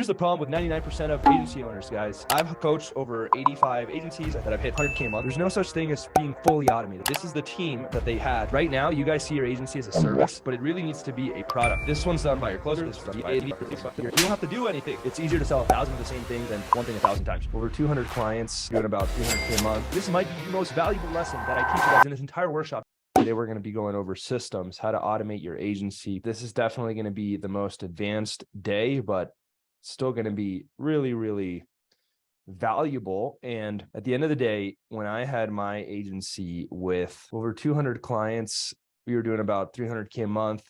Here's the problem with 99% of agency owners, guys. I've coached over 85 agencies that have hit 100K a month. There's no such thing as being fully automated. This is the team that they had. Right now, you guys see your agency as a service, but it really needs to be a product. This one's done by your closer. This one's done by you don't have to do anything. It's easier to sell 1,000 of the same thing than one thing 1,000 times. Over 200 clients doing about 300K a month. This might be the most valuable lesson that I teach you guys in this entire workshop. Today, we're going to be going over systems, how to automate your agency. This is definitely going to be the most advanced day, but still going to be really, really valuable. And at the end of the day, when I had my agency with over 200 clients, we were doing about 300K a month.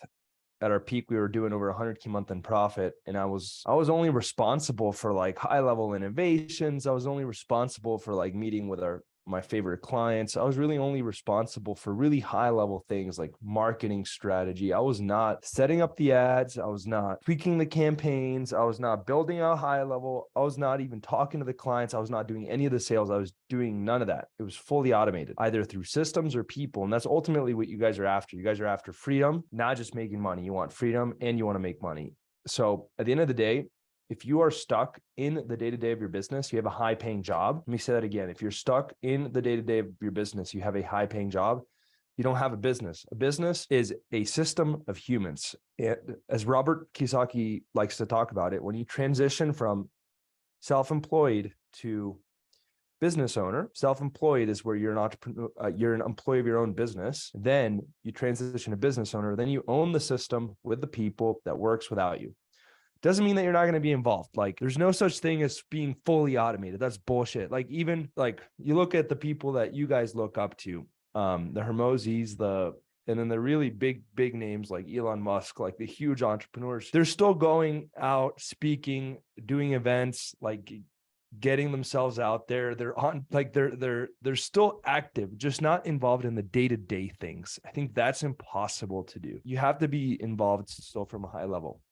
At our peak, we were doing over 100K a month in profit. And I was only responsible for like high level innovations. I was only responsible for like meeting with my favorite clients. I was really only responsible for really high level things like marketing strategy. I was not setting up the ads. I was not tweaking the campaigns. I was not building a high level. I was not even talking to the clients. I was not doing any of the sales. I was doing none of that. It was fully automated, either through systems or people. And that's ultimately what you guys are after. You guys are after freedom, not just making money. You want freedom and you want to make money. So at the end of the day, if you are stuck in the day-to-day of your business, you have a high-paying job. Let me say that again. If you're stuck in the day-to-day of your business, you have a high-paying job, you don't have a business. A business is a system of humans. And as Robert Kiyosaki likes to talk about it, when you transition from self-employed to business owner, self-employed is where you're an entrepreneur, you're an employee of your own business. Then you transition to business owner. Then you own the system with the people that works without you. Doesn't mean that you're not going to be involved. Like there's no such thing as being fully automated. That's bullshit. Like even like you look at the people that you guys look up to, the Hermosis, and then the really big names like Elon Musk, like the huge entrepreneurs, they're still going out, speaking, doing events, like getting themselves out there. They're on, like they're still active, just not involved in the day-to-day things. I think that's impossible to do. You have to be involved still from a high level.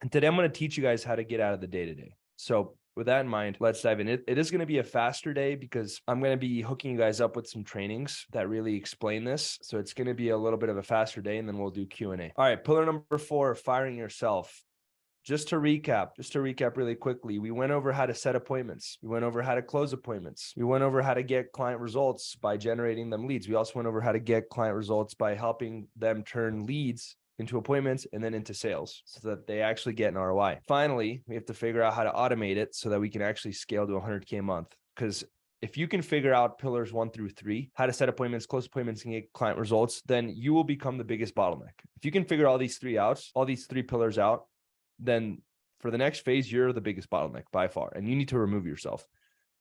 And today I'm going to teach you guys how to get out of the day-to-day. So with that in mind, let's dive in. It is going to be a faster day because I'm going to be hooking you guys up with some trainings that really explain this. So it's going to be a little bit of a faster day, and then we'll do Q&A. All right, pillar number 4, firing yourself. Just to recap really quickly, we went over how to set appointments. We went over how to close appointments. We went over how to get client results by generating them leads. We also went over how to get client results by helping them turn leads into appointments and then into sales so that they actually get an ROI. Finally, we have to figure out how to automate it so that we can actually scale to 100K a month. Because if you can figure out pillars 1 through 3, how to set appointments, close appointments, and get client results, then you will become the biggest bottleneck. If you can figure all these 3 pillars out, then for the next phase, you're the biggest bottleneck by far, and you need to remove yourself.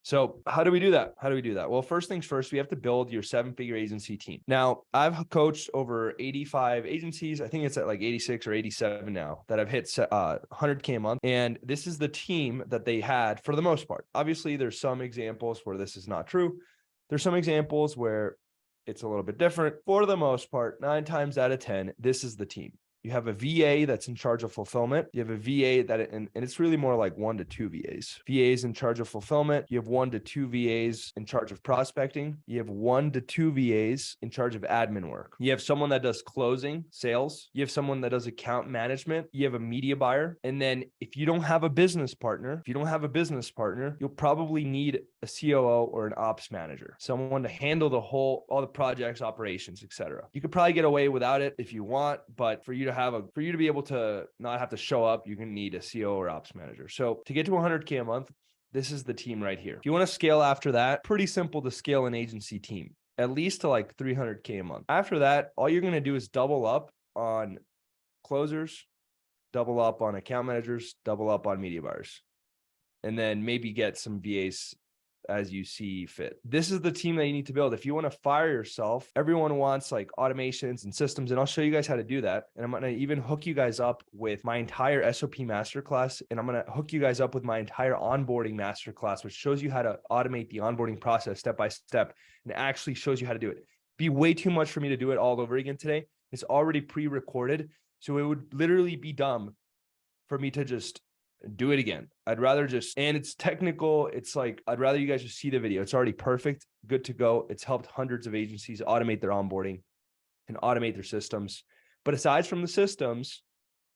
So how do we do that? Well, first things first, we have to build your 7-figure agency team. Now, I've coached over 85 agencies. I think it's at like 86 or 87 now that have hit 100K a month. And this is the team that they had for the most part. Obviously, there's some examples where this is not true. There's some examples where it's a little bit different. For the most part, 9 times out of 10, this is the team. You have a VA that's in charge of fulfillment. You have a VA and it's really more like 1 to 2 VAs. VAs in charge of fulfillment. You have 1 to 2 VAs in charge of prospecting. You have 1 to 2 VAs in charge of admin work. You have someone that does closing, sales. You have someone that does account management. You have a media buyer. And then if you don't have a business partner, you'll probably need a COO or an ops manager, someone to handle all the projects, operations, etc. You could probably get away without it if you want, but for you to be able to not have to show up, you're going to need a COO or ops manager. So to get to 100K a month, this is the team right here. If you want to scale after that, pretty simple to scale an agency team, at least to like 300K a month. After that, all you're going to do is double up on closers, double up on account managers, double up on media buyers, and then maybe get some VAs as you see fit. This is the team that you need to build. If you want to fire yourself, everyone wants like automations and systems, and I'll show you guys how to do that. And I'm going to even hook you guys up with my entire SOP masterclass, and I'm going to hook you guys up with my entire onboarding masterclass, which shows you how to automate the onboarding process step by step and actually shows you how to do it. Be way too much for me to do it all over again today. It's already pre-recorded, so it would literally be dumb for me to just do it again. I'd rather and it's technical. It's like, I'd rather you guys just see the video. It's already perfect, good to go. It's helped hundreds of agencies automate their onboarding and automate their systems. But aside from the systems,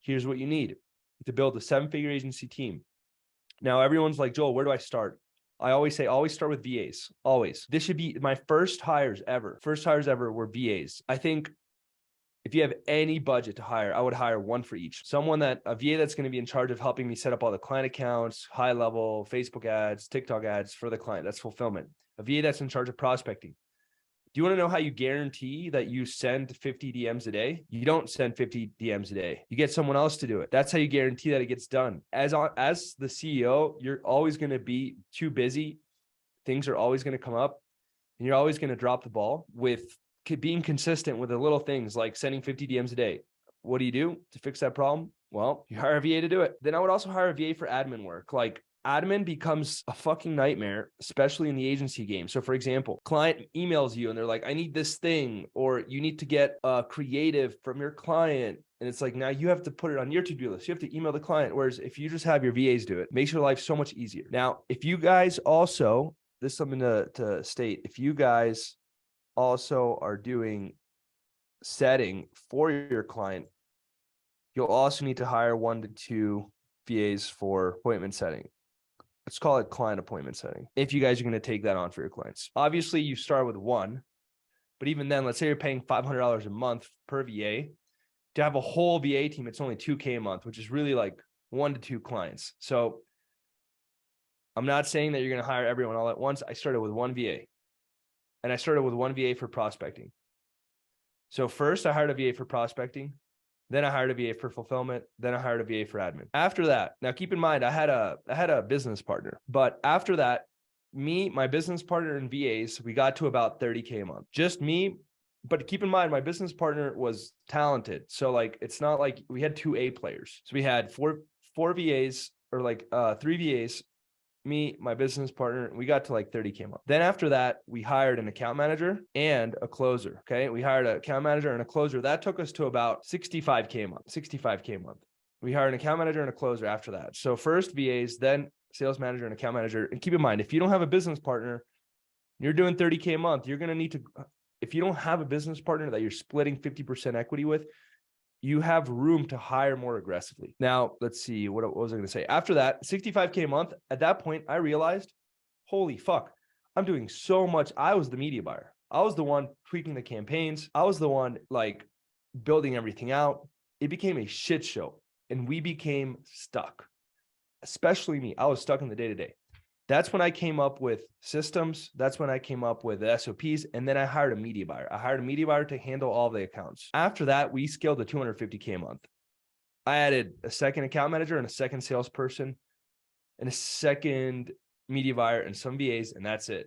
here's what you need to build a 7-figure agency team. Now, everyone's like, Joel, where do I start? I always say, always start with VAs. Always. This should be my first hires ever. First hires ever were VAs. I think if you have any budget to hire, I would hire one for each. A VA that's going to be in charge of helping me set up all the client accounts, high level, Facebook ads, TikTok ads for the client. That's fulfillment. A VA that's in charge of prospecting. Do you want to know how you guarantee that you send 50 DMs a day? You don't send 50 DMs a day. You get someone else to do it. That's how you guarantee that it gets done. As the CEO, you're always going to be too busy. Things are always going to come up and you're always going to drop the ball with being consistent with the little things like sending 50 DMs a day. What do you do to fix that problem? Well, you hire a VA to do it. Then I would also hire a VA for admin work. Like, admin becomes a fucking nightmare, especially in the agency game. So for example, client emails you and they're like, I need this thing, or you need to get a creative from your client. And it's like, now you have to put it on your to-do list. You have to email the client. Whereas if you just have your VAs do it, makes your life so much easier. Now, if you guys also, this is something to state, if you guys also are doing setting for your client, you'll also need to hire 1 to 2 VAs for appointment setting. Let's call it client appointment setting, if you guys are going to take that on for your clients. Obviously, you start with one, but even then, let's say you're paying $500 a month per VA. To have a whole VA team, it's only $2K a month, which is really like 1 to 2 clients. So I'm not saying that you're going to hire everyone all at once. I started with one VA, and I started with one VA for prospecting. So first I hired a VA for prospecting. Then I hired a VA for fulfillment. Then I hired a VA for admin. After that, now keep in mind, I had a business partner, but after that, my business partner and VAs, we got to about 30K a month. Just me. But keep in mind, my business partner was talented. So like, it's not like we had 2 A players. So we had four VAs, or like 3 VAs, me, my business partner, we got to like 30K a month. Then after that, we hired an account manager and a closer. Okay. We hired an account manager and a closer. That took us to about 65K a month. We hired an account manager and a closer after that. So first VAs, then sales manager and account manager. And keep in mind, if you don't have a business partner, you're doing 30K a month, you're going to need to, if you don't have a business partner that you're splitting 50% equity with, you have room to hire more aggressively. Now, let's see, what was I going to say? After that, 65K a month, at that point, I realized, holy fuck, I'm doing so much. I was the media buyer. I was the one tweaking the campaigns. I was the one like building everything out. It became a shit show and we became stuck, especially me. I was stuck in the day-to-day. That's when I came up with systems. That's when I came up with the SOPs. And then I hired a media buyer. I hired a media buyer to handle all the accounts. After that, we scaled to 250K a month. I added a second account manager and a second salesperson and a second media buyer and some VAs, and that's it,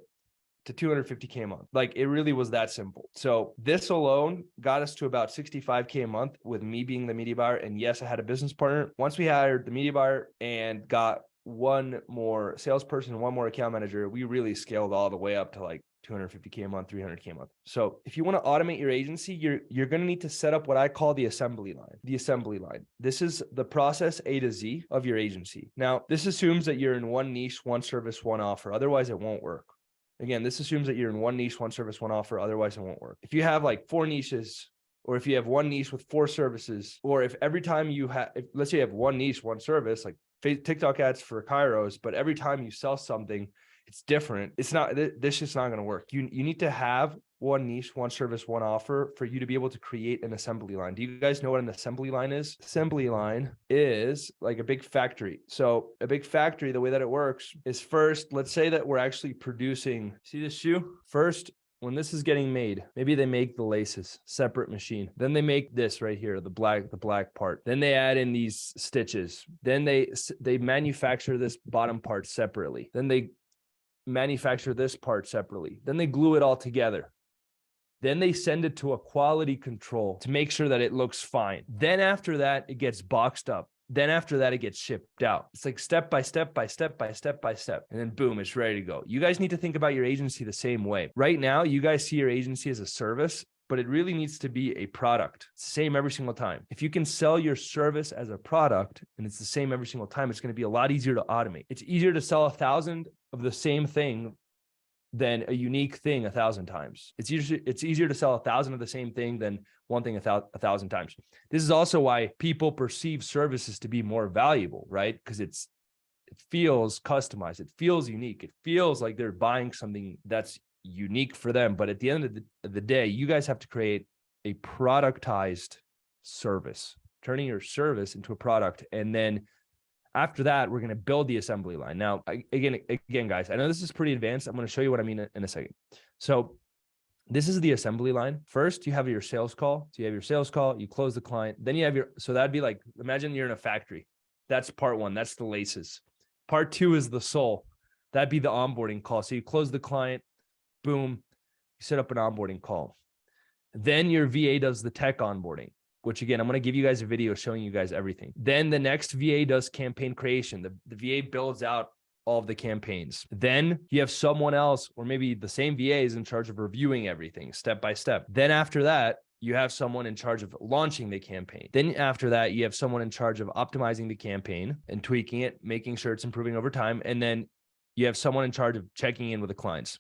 to 250K a month. Like, it really was that simple. So this alone got us to about 65K a month with me being the media buyer. And yes, I had a business partner. Once we hired the media buyer and got one more salesperson, one more account manager, we really scaled all the way up to like 250K a month, 300K a month. So if you want to automate your agency, you're going to need to set up what I call the assembly line. The assembly line. This is the process A to Z of your agency. Now, this assumes that you're in one niche, one service, one offer. Otherwise, it won't work. Again, this assumes that you're in one niche, one service, one offer. Otherwise, it won't work. If you have like 4 niches, or if you have one niche with 4 services, or if every time you have, let's say you have one niche, one service, like TikTok ads for Kairos, but every time you sell something, it's different. It's not, this just not going to work. You need to have one niche, one service, one offer for you to be able to create an assembly line. Do you guys know what an assembly line is? Assembly line is like a big factory. So a big factory, the way that it works is, first, let's say that we're actually producing, see this shoe? First, when this is getting made, maybe they make the laces, separate machine. Then they make this right here, the black part. Then they add in these stitches. Then they manufacture this bottom part separately. Then they manufacture this part separately. Then they glue it all together. Then they send it to a quality control to make sure that it looks fine. Then after that, it gets boxed up. Then after that, it gets shipped out. It's like step by step by step by step by step. And then boom, it's ready to go. You guys need to think about your agency the same way. Right now, you guys see your agency as a service, but it really needs to be a product. It's the same every single time. If you can sell your service as a product and it's the same every single time, it's going to be a lot easier to automate. It's easier to sell 1,000 of the same thing than a unique thing 1,000 times. It's easier to sell 1,000 of the same thing than one thing 1,000 times. This is also why people perceive services to be more valuable, right? Because it's It feels customized. It feels unique. It feels like they're buying something that's unique for them. But at the end of the day, you guys have to create a productized service, turning your service into a product. And then after that, we're going to build the assembly line. Now, again, guys, I know this is pretty advanced. I'm going to show you what I mean in a second. So this is the assembly line. First, you have your sales call. So you have your sales call, you close the client. Then you have so that'd be like, imagine you're in a factory. That's part one. That's the laces. Part two is the soul. That'd be the onboarding call. So you close the client, boom, you set up an onboarding call. Then your VA does the tech onboarding, which again, I'm going to give you guys a video showing you guys everything. Then the next VA does campaign creation. The VA builds out all of the campaigns. Then you have someone else, or maybe the same VA is in charge of reviewing everything step by step. Then after that, you have someone in charge of launching the campaign. Then after that, you have someone in charge of optimizing the campaign and tweaking it, making sure it's improving over time. And then you have someone in charge of checking in with the clients.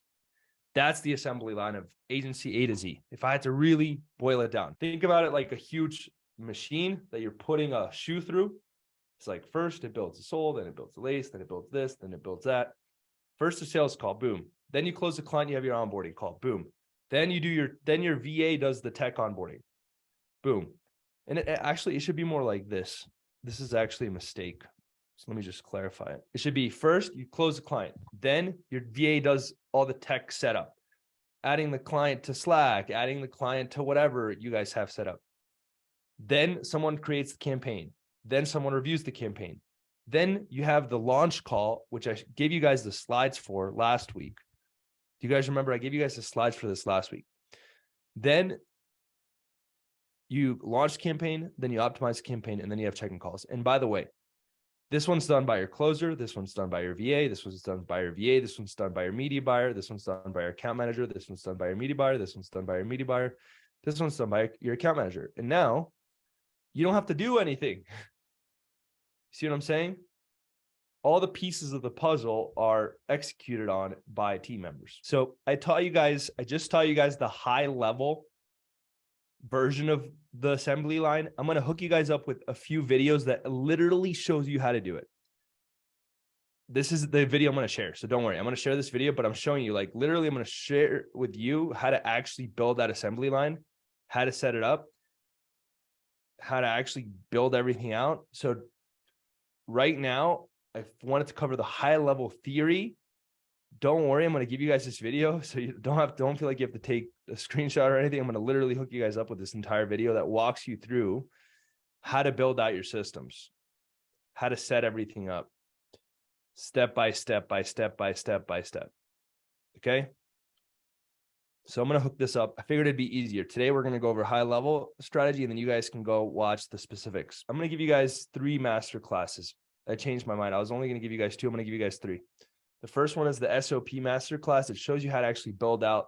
That's the assembly line of agency A to Z. If I had to really boil it down, think about it like a huge machine that you're putting a shoe through. It's like first it builds the sole, then it builds the lace, then it builds this, then it builds that. First the sales call, boom. Then you close the client, you have your onboarding call, boom. Then your VA does the tech onboarding, boom. And it should be more like this. This is actually a mistake. So let me just clarify it. It should be first you close the client, then your VA does all the tech setup, adding the client to Slack, adding the client to whatever you guys have set up. Then someone creates the campaign. Then someone reviews the campaign. Then you have the launch call, which I gave you guys the slides for last week. Do you guys remember? I gave you guys the slides for this last week. Then you launch the campaign, then you optimize the campaign, and then you have check-in calls. And by the way, this one's done by your closer. This one's done by your VA. This one's done by your VA. This one's done by your media buyer. This one's done by your account manager. This one's done by your media buyer. This one's done by your media buyer. This one's done by your account manager. And now you don't have to do anything. See what I'm saying? All the pieces of the puzzle are executed on by team members. So I just taught you guys the high level version of the assembly line. I'm going to hook you guys up with a few videos that literally shows you how to do it. This is the video I'm going to share. So don't worry, I'm going to share this video, but I'm showing you, like, literally I'm going to share with you how to actually build that assembly line, how to set it up, how to actually build everything out. So right now, I wanted to cover the high level theory. Don't worry, I'm going to give you guys this video, so you don't feel like you have to take a screenshot or anything. I'm going to literally hook you guys up with this entire video that walks you through how to build out your systems, how to set everything up, step by step by step by step by step. Okay? So I'm going to hook this up. I figured it'd be easier. Today, we're going to go over high level strategy, and then you guys can go watch the specifics. I'm going to give you guys 3 master classes. I changed my mind. I was only going to give you guys 2. I'm going to give you guys 3. The first one is the SOP masterclass. It shows you how to actually build out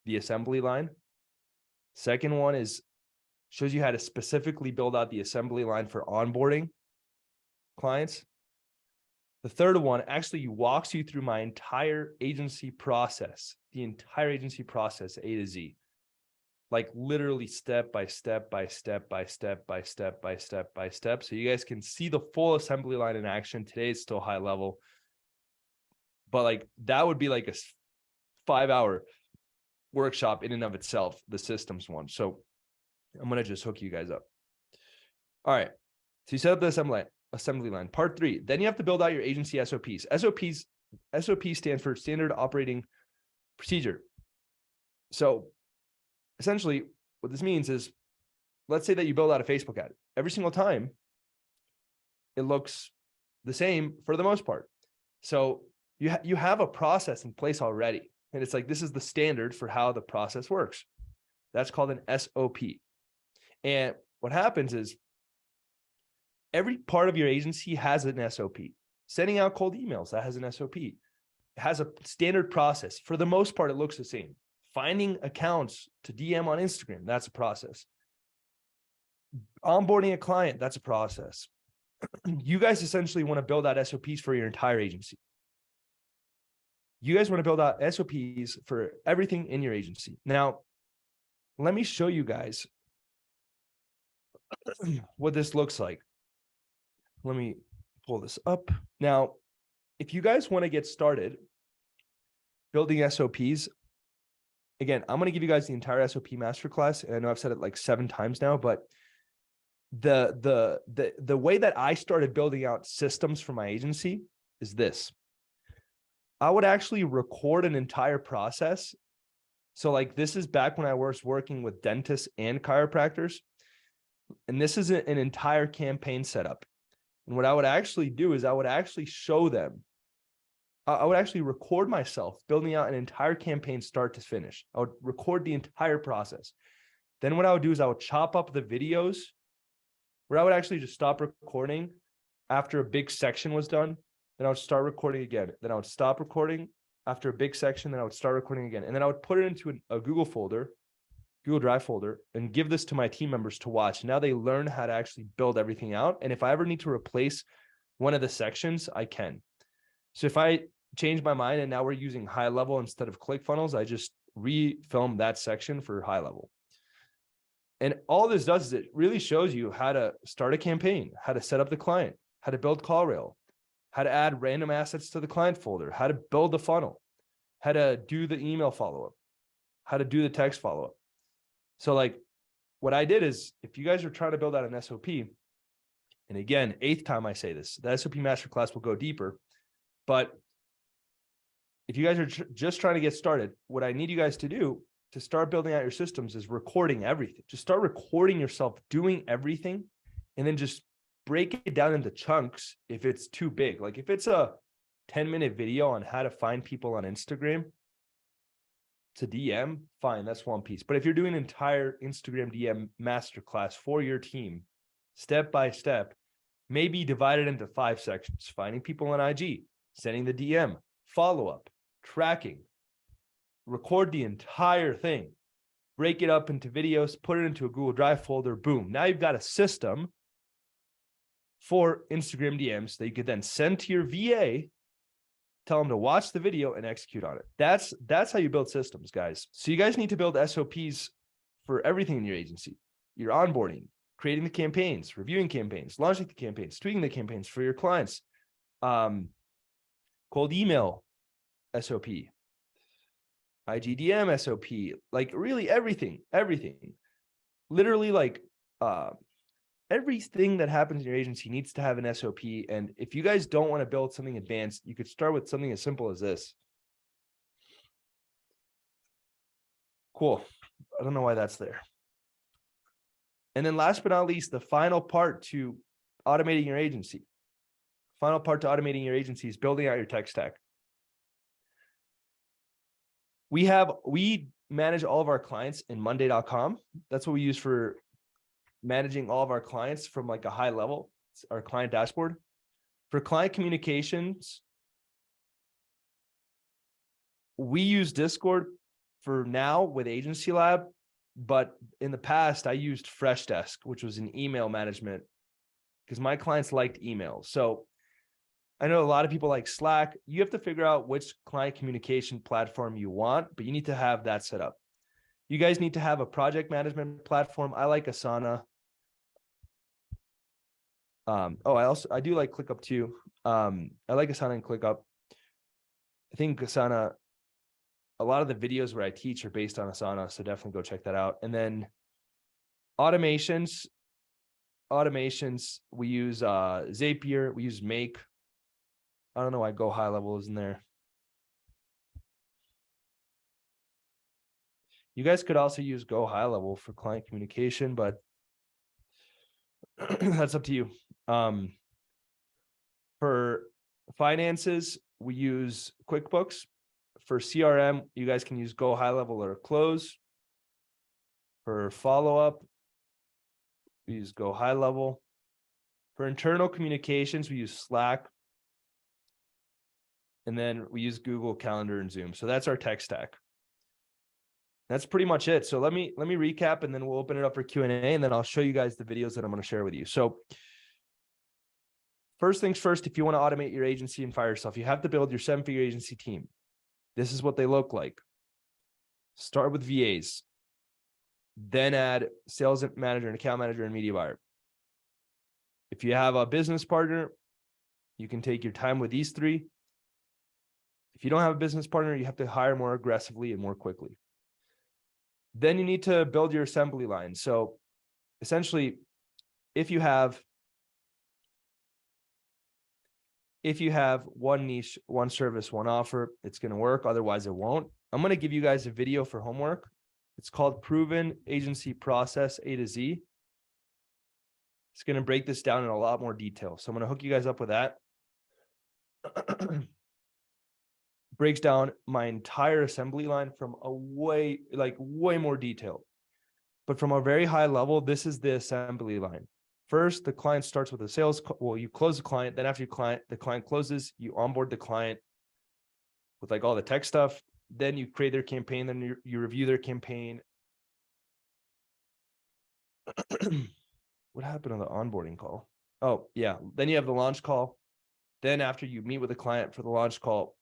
the assembly line. Second one shows you how to specifically build out the assembly line for onboarding clients. The third one actually walks you through my entire agency process, the entire agency process, A to Z. Like literally step by step by step by step by step by step by step. So you guys can see the full assembly line in action. Today is still high level, but like that would be like a 5-hour workshop in and of itself, the systems one. So I'm going to just hook you guys up. All right. So you set up the assembly line. Part 3. Then you have to build out your agency SOPs. SOP stands for standard operating procedure. So essentially, what this means is, let's say that you build out a Facebook ad. Every single time, it looks the same for the most part. So you have a process in place already. And it's like, this is the standard for how the process works. That's called an SOP. And what happens is, every part of your agency has an SOP. Sending out cold emails, that has an SOP. It has a standard process. For the most part, it looks the same. Finding accounts to DM on Instagram, that's a process. Onboarding a client, that's a process. You guys essentially want to build out SOPs for your entire agency. You guys want to build out SOPs for everything in your agency. Now, let me show you guys what this looks like. Let me pull this up. Now, if you guys want to get started building SOPs, again, I'm going to give you guys the entire SOP masterclass. And I know I've said it like 7 times now, but the way that I started building out systems for my agency is this. I would actually record an entire process. So like this is back when I was working with dentists and chiropractors. And this is an entire campaign setup. And what I would actually do is I would actually show them. I would actually record myself building out an entire campaign start to finish. I would record the entire process. Then what I would do is I would chop up the videos where I would actually just stop recording after a big section was done. Then I would start recording again. Then I would stop recording after a big section. Then I would start recording again. And then I would put it into a Google folder, Google Drive folder, and give this to my team members to watch. Now they learn how to actually build everything out. And if I ever need to replace one of the sections, I can. So if I change my mind and now we're using high level instead of ClickFunnels, I just refilm that section for high level. And all this does is it really shows you how to start a campaign, how to set up the client, how to build call rail, how to add random assets to the client folder, how to build the funnel, how to do the email follow-up, how to do the text follow-up. So like what I did is if you guys are trying to build out an SOP, and again, 8th time I say this, the SOP masterclass will go deeper, but if you guys are just trying to get started, what I need you guys to do to start building out your systems is recording everything. Just start recording yourself doing everything and then just break it down into chunks if it's too big. Like if it's a 10-minute video on how to find people on Instagram to DM, fine, that's one piece. But if you're doing an entire Instagram DM masterclass for your team, step by step, maybe divide it into 5 sections: finding people on IG, sending the DM, follow-up, tracking. Record the entire thing, break it up into videos, put it into a Google Drive folder, boom. Now you've got a system for Instagram DMs that you could then send to your VA, tell them to watch the video and execute on it. That's how you build systems, guys. So you guys need to build SOPs for everything in your agency. Your onboarding, creating the campaigns, reviewing campaigns, launching the campaigns, tweaking the campaigns for your clients, cold email SOP, IGDM SOP, like really everything, literally like everything that happens in your agency needs to have an SOP. And if you guys don't want to build something advanced, you could start with something as simple as this. Cool. I don't know why that's there. And then last but not least, the final part to automating your agency. Final part to automating your agency is building out your tech stack. We manage all of our clients in Monday.com. That's what we use for managing all of our clients from like a high level. It's our client dashboard. For client communications, we use Discord for now with Agency Lab, but in the past I used Freshdesk, which was an email management because my clients liked email. So I know a lot of people like Slack. You have to figure out which client communication platform you want, but you need to have that set up. You guys need to have a project management platform. I like Asana. I do like ClickUp too. I like Asana and ClickUp. I think Asana, a lot of the videos where I teach are based on Asana, so definitely go check that out. And then automations, we use Zapier, we use Make. I don't know why Go High Level is in there. You guys could also use Go High Level for client communication, but that's up to you. For finances, we use QuickBooks. For CRM, you guys can use Go High Level or Close. For follow-up, we use Go High Level. For internal communications, we use Slack. And then we use Google Calendar and Zoom. So that's our tech stack. That's pretty much it. So let me recap and then we'll open it up for Q&A and then I'll show you guys the videos that I'm going to share with you. So first things first, if you want to automate your agency and fire yourself, you have to build your 7-figure agency team. This is what they look like. Start with VAs, then add sales manager and account manager and media buyer. If you have a business partner, you can take your time with these 3. If you don't have a business partner, you have to hire more aggressively and more quickly. Then you need to build your assembly line. So essentially, if you have one niche, one service, one offer, it's going to work. Otherwise, it won't. I'm going to give you guys a video for homework. It's called Proven Agency Process A to Z. It's going to break this down in a lot more detail. So I'm going to hook you guys up with that. Breaks down my entire assembly line from a way more detail. But from a very high level, this is the assembly line. First, the client starts with a sales call. Well, you close the client. Then after the client closes, you onboard the client with like all the tech stuff. Then you create their campaign. Then you review their campaign. What happened on the onboarding call? Oh, yeah. Then you have the launch call. Then after you meet with the client for the launch call,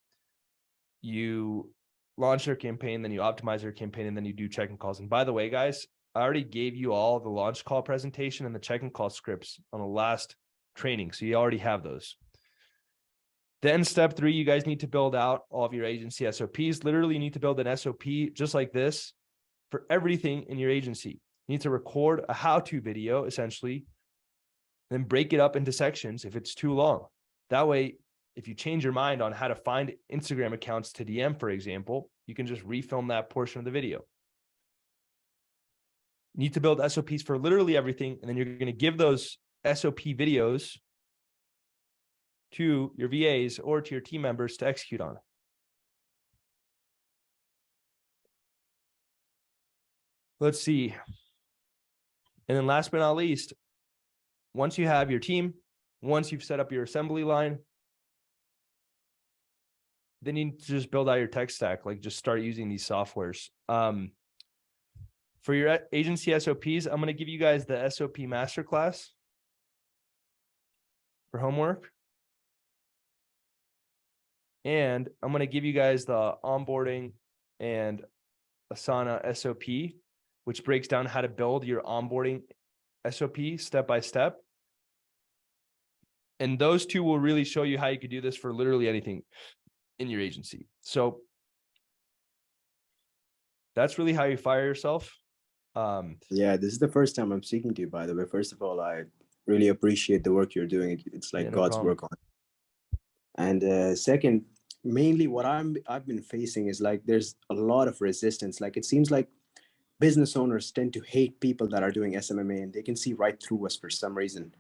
you launch their campaign, then you optimize their campaign, and then you do check-in calls. And by the way, guys, I already gave you all the launch call presentation and the check-in call scripts on the last training. So you already have those. Then step 3, you guys need to build out all of your agency SOPs. Literally, you need to build an SOP just like this for everything in your agency. You need to record a how-to video, essentially, then break it up into sections if it's too long. That way, if you change your mind on how to find Instagram accounts to DM, for example, you can just refilm that portion of the video. You need to build SOPs for literally everything, and then you're going to give those SOP videos to your VAs or to your team members to execute on. Let's see. And then last but not least, once you have your team, once you've set up your assembly line, then you need to just build out your tech stack, like just start using these softwares. For your agency SOPs, I'm going to give you guys the SOP masterclass for homework. And I'm going to give you guys the onboarding and Asana SOP, which breaks down how to build your onboarding SOP step by step. And those two will really show you how you could do this for literally anything in your agency. So that's really how you fire yourself. Yeah, this is the first time I'm speaking to you, by the way. First of all, I really appreciate the work you're doing. It's like God's work on it. And second, mainly what I've been facing is like there's a lot of resistance. Like it seems like business owners tend to hate people that are doing SMMA, and they can see right through us for some reason.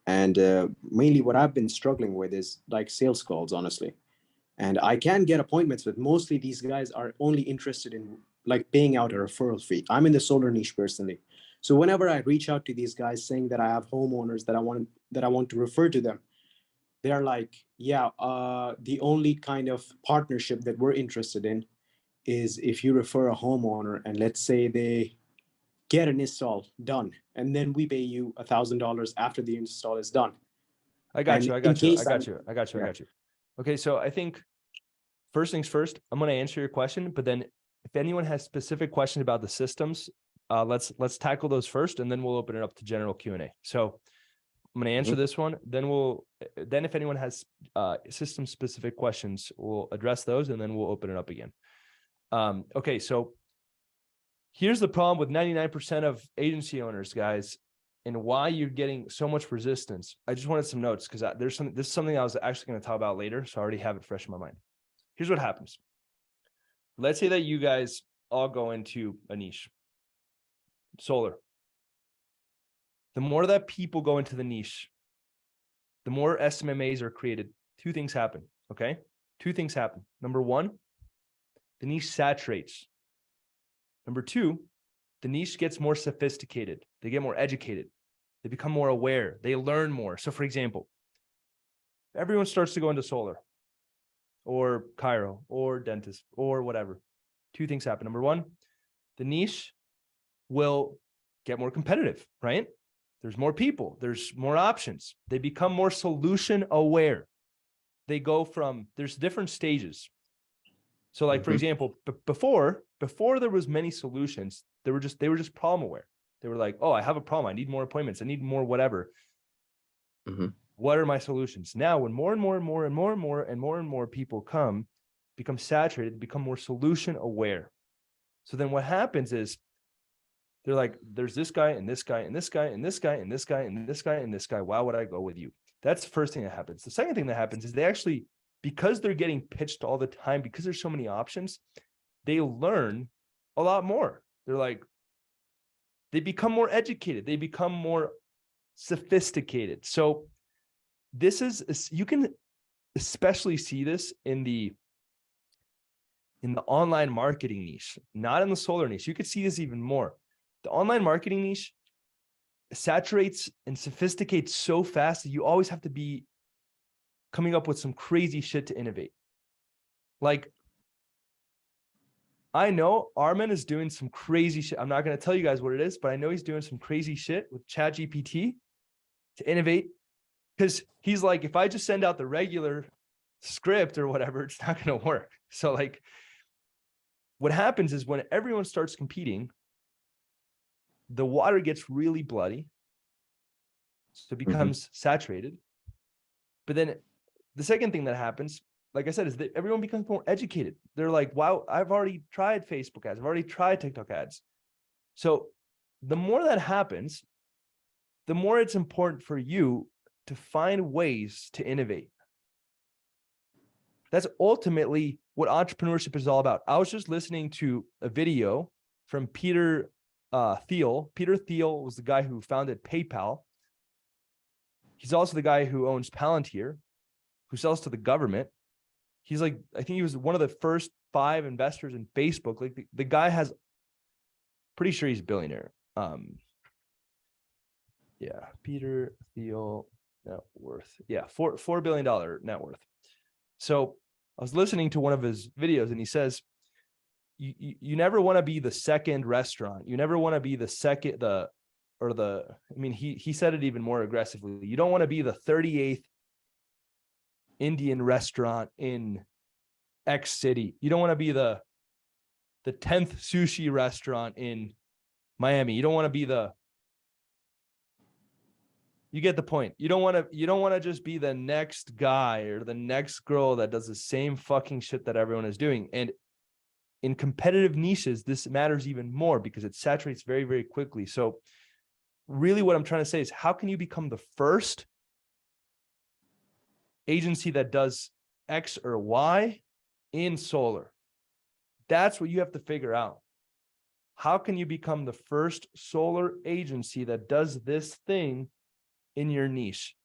And mainly what I've been struggling with is like sales calls, honestly. And I can get appointments, but mostly these guys are only interested in like paying out a referral fee. I'm in the solar niche personally. So whenever I reach out to these guys saying that I have homeowners that I want to refer to them, they're like, yeah, the only kind of partnership that we're interested in is if you refer a homeowner and let's say they get an install done, and then we pay you $1,000 after the install is done. I got you. Okay, so I think first things first, I'm going to answer your question, but then if anyone has specific questions about the systems, let's tackle those first, and then we'll open it up to general Q&A. So I'm going to answer this one. Then if anyone has system specific questions, we'll address those, and then we'll open it up again. Okay, so here's the problem with 99% of agency owners, guys, and why you're getting so much resistance. I just wanted some notes because this is something I was actually going to talk about later, so I already have it fresh in my mind. Here's what happens. Let's say that you guys all go into a niche, solar. The more that people go into the niche, the more SMMAs are created. Two things happen, okay? Two things happen. Number one, the niche saturates. Number two, the niche gets more sophisticated. They get more educated. They become more aware. They learn more. So for example, everyone starts to go into solar or chiro or dentist or whatever. Two things happen. Number one, the niche will get more competitive, right? There's more people. There's more options. They become more solution aware. They go from, there's different stages. So like, for example, before there was many solutions, they were just problem aware. They were like, oh, I have a problem. I need more appointments. I need more whatever. What are my solutions? Now, when more and more people come, become saturated, become more solution aware. So then what happens is they're like, there's this guy and this guy and this guy and this guy and this guy and this guy and this guy. Why would I go with you? That's the first thing that happens. The second thing that happens is they actually, because they're getting pitched all the time, because there's so many options, they learn a lot more. They're like, they become more educated. They become more sophisticated. So this is, you can especially see this in the online marketing niche, not in the solar niche. You could see this even more. The online marketing niche saturates and sophisticates so fast that you always have to be coming up with some crazy shit to innovate. Like, I know Armin is doing some crazy shit. I'm not going to tell you guys what it is, but I know he's doing some crazy shit with ChatGPT to innovate, because he's like, if I just send out the regular script or whatever, it's not going to work. So like, what happens is when everyone starts competing, the water gets really bloody. So it becomes saturated. But then the second thing that happens, like I said, is that everyone becomes more educated. They're like, wow, I've already tried Facebook ads. I've already tried TikTok ads. So the more that happens, the more it's important for you to find ways to innovate. That's ultimately what entrepreneurship is all about. I was just listening to a video from Peter Thiel. Peter Thiel was the guy who founded PayPal. He's also the guy who owns Palantir, who sells to the government. He's like, I think he was one of the first 5 investors in Facebook. Like the guy has, pretty sure he's a billionaire. Yeah, Peter Thiel net worth. Yeah, $4 billion net worth. So I was listening to one of his videos and he says, you never want to be the second restaurant. You never want to be the second, he said it even more aggressively. You don't want to be the 38th Indian restaurant in X city. You don't want to be the 10th sushi restaurant in Miami. You don't want to be you get the point. You don't want to just be the next guy or the next girl that does the same fucking shit that everyone is doing. And in competitive niches, this matters even more because it saturates very, very quickly. So really what I'm trying to say is, how can you become the first agency that does X or Y in solar? That's what you have to figure out. How can you become the first solar agency that does this thing in your niche?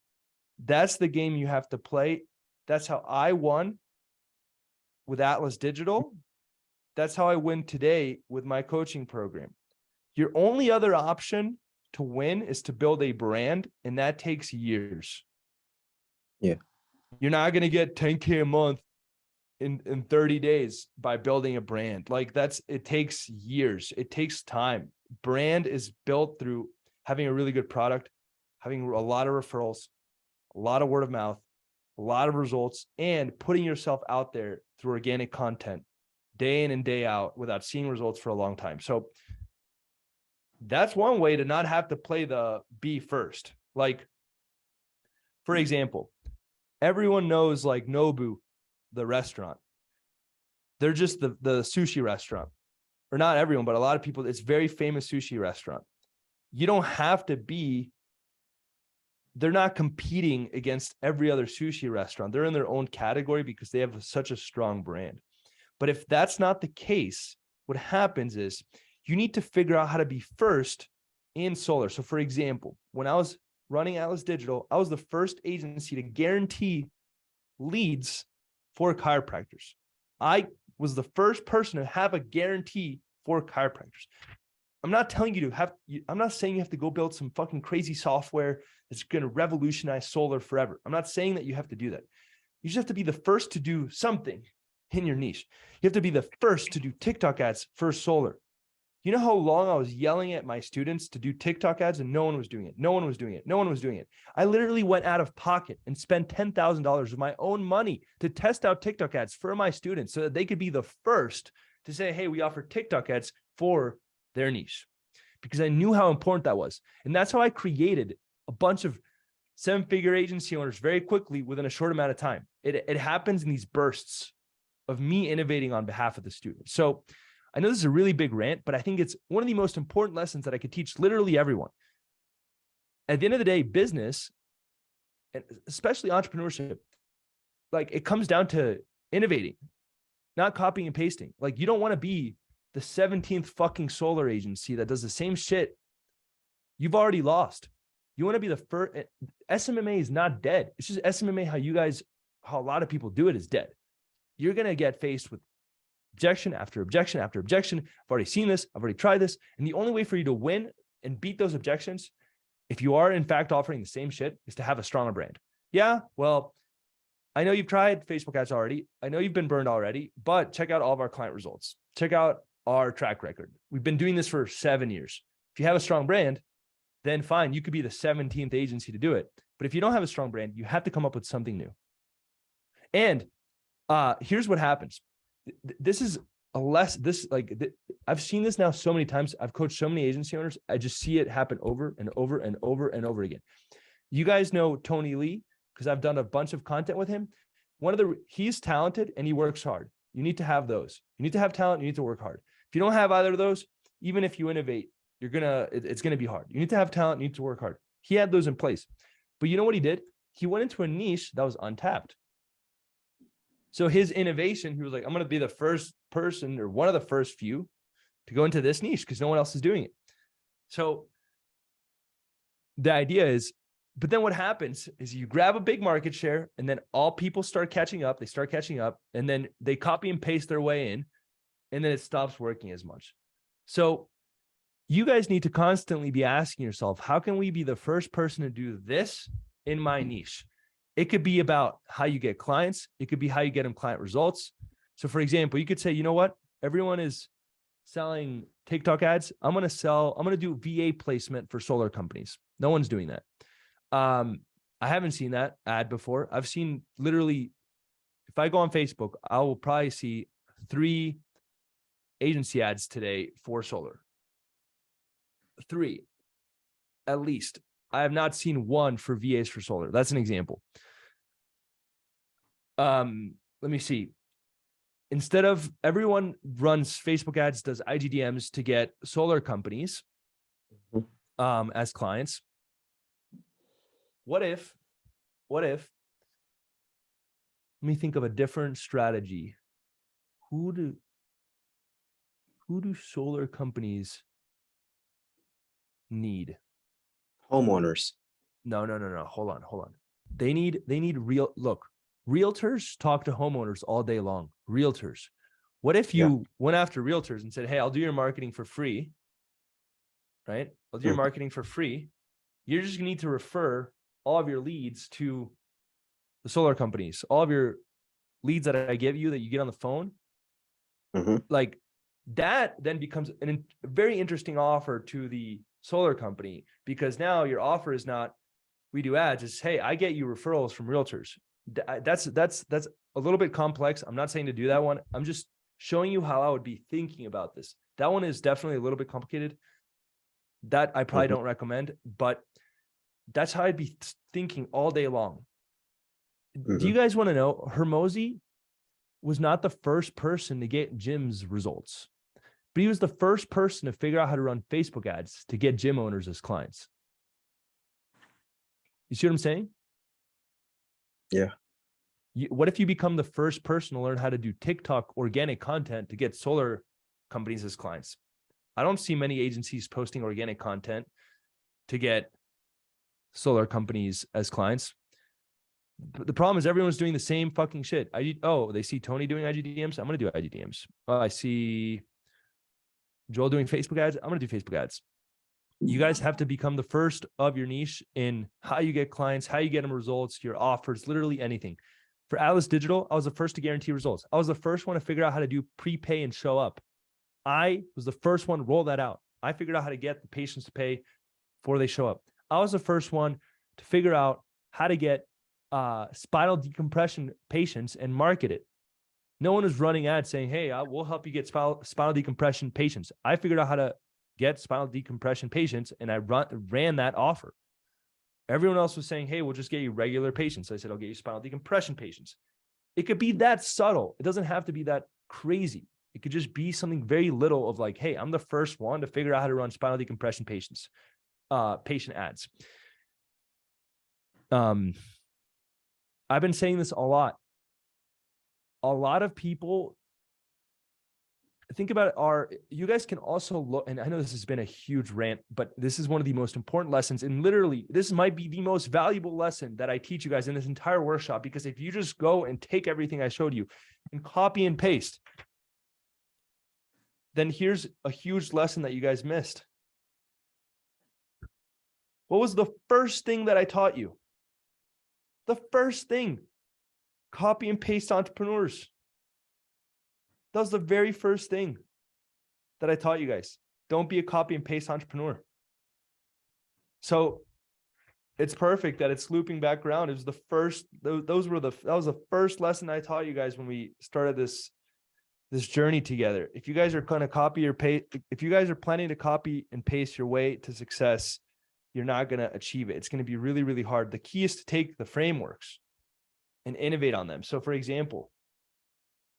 That's the game you have to play. That's how I won with Atlas Digital. That's how I win today with my coaching program. Your only other option to win is to build a brand, and that takes years. Yeah. You're not going to get 10K a month in 30 days by building a brand. Like it takes years. It takes time. Brand is built through having a really good product, having a lot of referrals, a lot of word of mouth, a lot of results, and putting yourself out there through organic content day in and day out without seeing results for a long time. So that's one way to not have to play the be first. Like, for example, everyone knows like Nobu, the restaurant. They're just the sushi restaurant. Or not everyone, but a lot of people, it's a very famous sushi restaurant. You don't have to be, they're not competing against every other sushi restaurant. They're in their own category because they have such a strong brand. But if that's not the case, what happens is you need to figure out how to be first in solar. So for example, when I was running Atlas Digital, I was the first agency to guarantee leads for chiropractors. I was the first person to have a guarantee for chiropractors. I'm not telling you to have, I'm not saying you have to go build some fucking crazy software that's going to revolutionize solar forever. I'm not saying that you have to do that. You just have to be the first to do something in your niche. You have to be the first to do TikTok ads for solar. You know how long I was yelling at my students to do TikTok ads and no one was doing it. No one was doing it. No one was doing it. I literally went out of pocket and spent $10,000 of my own money to test out TikTok ads for my students so that they could be the first to say, hey, we offer TikTok ads for their niche, because I knew how important that was. And that's how I created a bunch of 7-figure agency owners very quickly within a short amount of time. It happens in these bursts. of me innovating on behalf of the student. So I know this is a really big rant, but I think it's one of the most important lessons that I could teach literally everyone. At the end of the day, business, and especially entrepreneurship, like it comes down to innovating, not copying and pasting. Like you don't want to be the 17th fucking solar agency that does the same shit. You've already lost. You want to be the first. SMMA is not dead. It's just SMMA, how a lot of people do it is dead. You're going to get faced with objection after objection after objection. I've already seen this. I've already tried this. And the only way for you to win and beat those objections, if you are in fact offering the same shit, is to have a stronger brand. Yeah, well, I know you've tried Facebook ads already. I know you've been burned already, but check out all of our client results. Check out our track record. We've been doing this for 7 years. If you have a strong brand, then fine, you could be the 17th agency to do it. But if you don't have a strong brand, you have to come up with something new. And here's what happens. This is I've seen this now so many times. I've coached so many agency owners. I just see it happen over and over and over and over again. You guys know Tony Lee, because I've done a bunch of content with him. He's talented and he works hard. You need to have those. You need to have talent. You need to work hard. If you don't have either of those, even if you innovate, it's gonna be hard. You need to have talent. You need to work hard. He had those in place, but you know what he did? He went into a niche that was untapped. So his innovation, he was like, I'm going to be the first person or one of the first few to go into this niche because no one else is doing it. So the idea is, but then what happens is you grab a big market share and then all people start catching up. They start catching up and then they copy and paste their way in and then it stops working as much. So you guys need to constantly be asking yourself, how can we be the first person to do this in my niche? It could be about how you get clients. It could be how you get them client results. So for example, you could say, you know what? Everyone is selling TikTok ads. I'm going to do VA placement for solar companies. No one's doing that. I haven't seen that ad before. I've seen literally, if I go on Facebook, I will probably see 3 agency ads today for solar. 3, at least. I have not seen 1 for VAs for solar. That's an example. Let me see. Instead of everyone runs Facebook ads, does IGDMs to get solar companies as clients. What if, let me think of a different strategy. Who do solar companies need? Homeowners. No. Hold on. They need realtors talk to homeowners all day long. Realtors. What if you went after realtors and said, hey, I'll do your marketing for free, right? I'll do your marketing for free. You're just gonna need to refer all of your leads to the solar companies, all of your leads that I give you that you get on the phone. Like that then becomes a very interesting offer to the solar company, because now your offer is not, we do ads, it's, hey, I get you referrals from realtors. That's a little bit complex. I'm not saying to do that one. I'm just showing you how I would be thinking about this. That one is definitely a little bit complicated. That I probably don't recommend, but that's how I'd be thinking all day long. Do you guys want to know, Hermosi was not the first person to get Jim's results, but he was the first person to figure out how to run Facebook ads to get gym owners as clients. You see what I'm saying? Yeah. What if you become the first person to learn how to do TikTok organic content to get solar companies as clients? I don't see many agencies posting organic content to get solar companies as clients. The problem is everyone's doing the same fucking shit. They see Tony doing IGDMs. I'm going to do IGDMs. I see Joel doing Facebook ads. I'm going to do Facebook ads. You guys have to become the first of your niche in how you get clients, how you get them results, your offers, literally anything. For Atlas Digital, I was the first to guarantee results. I was the first one to figure out how to do prepay and show up. I was the first one to roll that out. I figured out how to get the patients to pay before they show up. I was the first one to figure out how to get spinal decompression patients and market it. No one was running ads saying, hey, we'll help you get spinal decompression patients. I figured out how to get spinal decompression patients, and I ran that offer. Everyone else was saying, hey, we'll just get you regular patients. I said, I'll get you spinal decompression patients. It could be that subtle. It doesn't have to be that crazy. It could just be something very little of like, hey, I'm the first one to figure out how to run spinal decompression patient ads. I've been saying this a lot. A lot of people think about it you guys can also look, and I know this has been a huge rant, but this is one of the most important lessons. And literally, this might be the most valuable lesson that I teach you guys in this entire workshop, because if you just go and take everything I showed you and copy and paste, then here's a huge lesson that you guys missed. What was the first thing that I taught you? The first thing, copy and paste entrepreneurs. That was the very first thing that I taught you guys. Don't be a copy and paste entrepreneur. So it's perfect that it's looping back around. It was the first, that was the first lesson I taught you guys when we started this journey together. If you guys are going to copy or paste, if you guys are planning to copy and paste your way to success, you're not going to achieve it. It's going to be really, really hard. The key is to take the frameworks and innovate on them. So for example,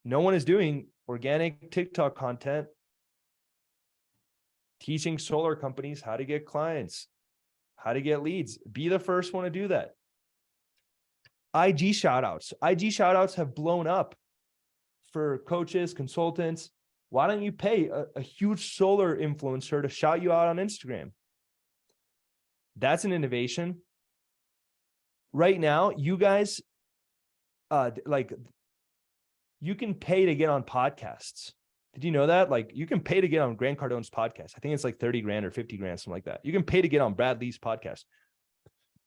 no one is doing organic TikTok content teaching solar companies how to get clients, how to get leads. Be the first one to do that. IG shoutouts have blown up for coaches, consultants. Why don't you pay a huge solar influencer to shout you out on Instagram? That's an innovation. Right now, you guys, you can pay to get on podcasts. Did you know that? Like, you can pay to get on Grant Cardone's podcast. I think it's like 30 grand or 50 grand, something like that. You can pay to get on Brad Lee's podcast.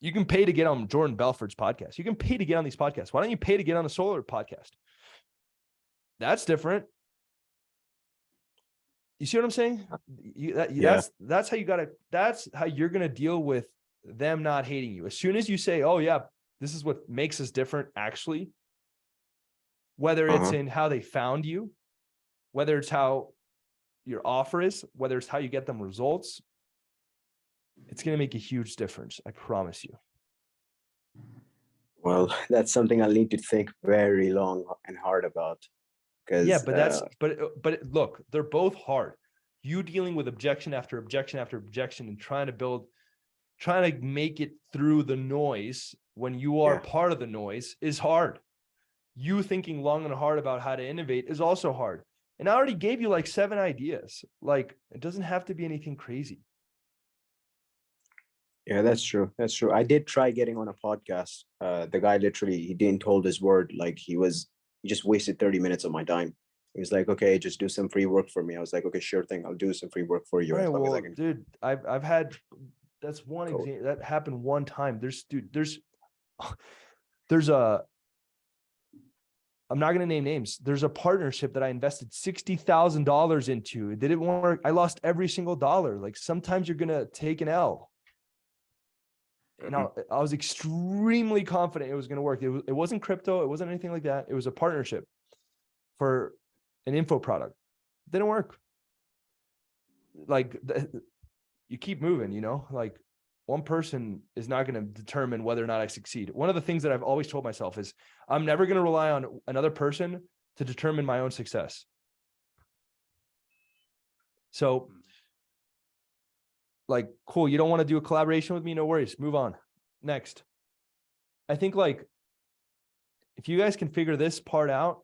You can pay to get on Jordan Belfort's podcast. You can pay to get on these podcasts. Why don't you pay to get on a solar podcast? That's different. You see what I'm saying? That's how you gotta, that's how you're gonna deal with them not hating you. As soon as you say, oh yeah, this is what makes us different, actually, whether it's in how they found you, whether it's how your offer is, whether it's how you get them results, it's going to make a huge difference. I promise you. Well, that's something I'll need to think very long and hard about. Yeah, but look, they're both hard. You dealing with objection after objection after objection and trying to make it through the noise when you are part of the noise is hard. You thinking long and hard about how to innovate is also hard. And I already gave you like 7 ideas. Like, it doesn't have to be anything crazy. Yeah, that's true. That's true. I did try getting on a podcast. The guy literally, he didn't hold his word. Like, he just wasted 30 minutes of my time. He was like, okay, just do some free work for me. I was like, okay, sure thing. I'll do some free work for you. Right, well, as I can. Dude, I've had, that's one example that happened one time. I'm not going to name names. There's a partnership that I invested $60,000 into. It didn't work. I lost every single dollar. Like, sometimes you're going to take an L. And I was extremely confident it was going to work. It wasn't crypto. It wasn't anything like that. It was a partnership for an info product. It didn't work. Like, you keep moving, you know, like, one person is not going to determine whether or not I succeed. One of the things that I've always told myself is I'm never going to rely on another person to determine my own success. So, like, cool. You don't want to do a collaboration with me? No worries. Move on. Next. I think, like, if you guys can figure this part out,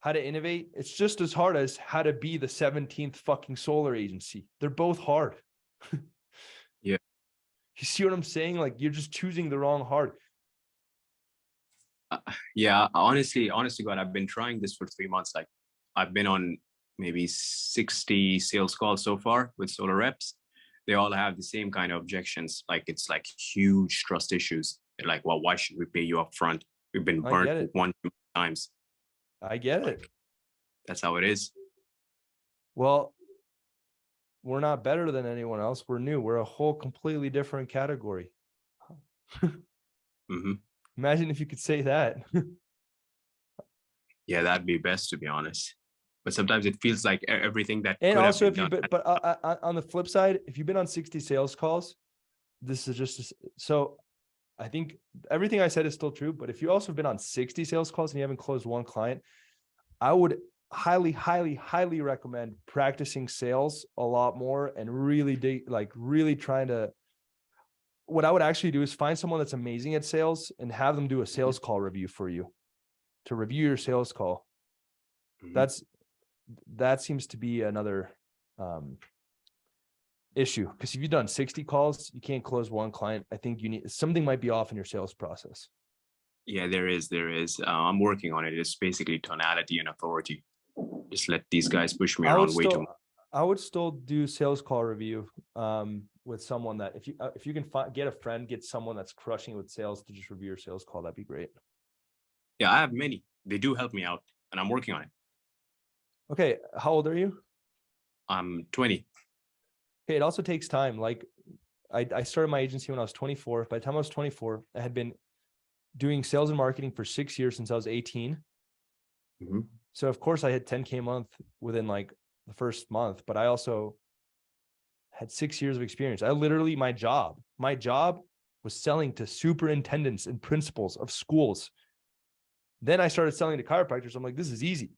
how to innovate, it's just as hard as how to be the 17th fucking solar agency. They're both hard. Yeah. You see what I'm saying? Like, you're just choosing the wrong heart. Yeah, honestly, God, I've been trying this for 3 months. Like, I've been on maybe 60 sales calls so far with solar reps. They all have the same kind of objections. Like, it's like huge trust issues. They're like, well, why should we pay you up front? We've been burnt 1-2 times. I get it. That's how it is. Well, we're not better than anyone else. We're new. We're a whole completely different category. Imagine if you could say that. Yeah, that'd be best, to be honest. But sometimes it feels like everything that. And also, if you've been, but on the flip side, if you've been on 60 sales calls, this is just so. I think everything I said is still true, but if you also have been on 60 sales calls and you haven't closed one client, I would highly, highly, highly recommend practicing sales a lot more and really really trying to, what I would actually do is find someone that's amazing at sales and have them do a sales call review for you to review your sales call. That seems to be another issue, because if you've done 60 calls, you can't close one client. I think something might be off in your sales process. Yeah, there is. I'm working on it. It's basically tonality and authority. Just let these guys push me around way too much. I would still do sales call review with someone that, if you can get a friend, get someone that's crushing it with sales to just review your sales call. That'd be great. Yeah, I have many. They do help me out, and I'm working on it. Okay, how old are you? I'm 20. Okay, it also takes time. Like I started my agency when I was 24. By the time I was 24, I had been doing sales and marketing for 6 years since I was 18. So of course I had 10K a month within like the first month, but I also had 6 years of experience. I literally, my job was selling to superintendents and principals of schools. Then I started selling to chiropractors. I'm like, this is easy.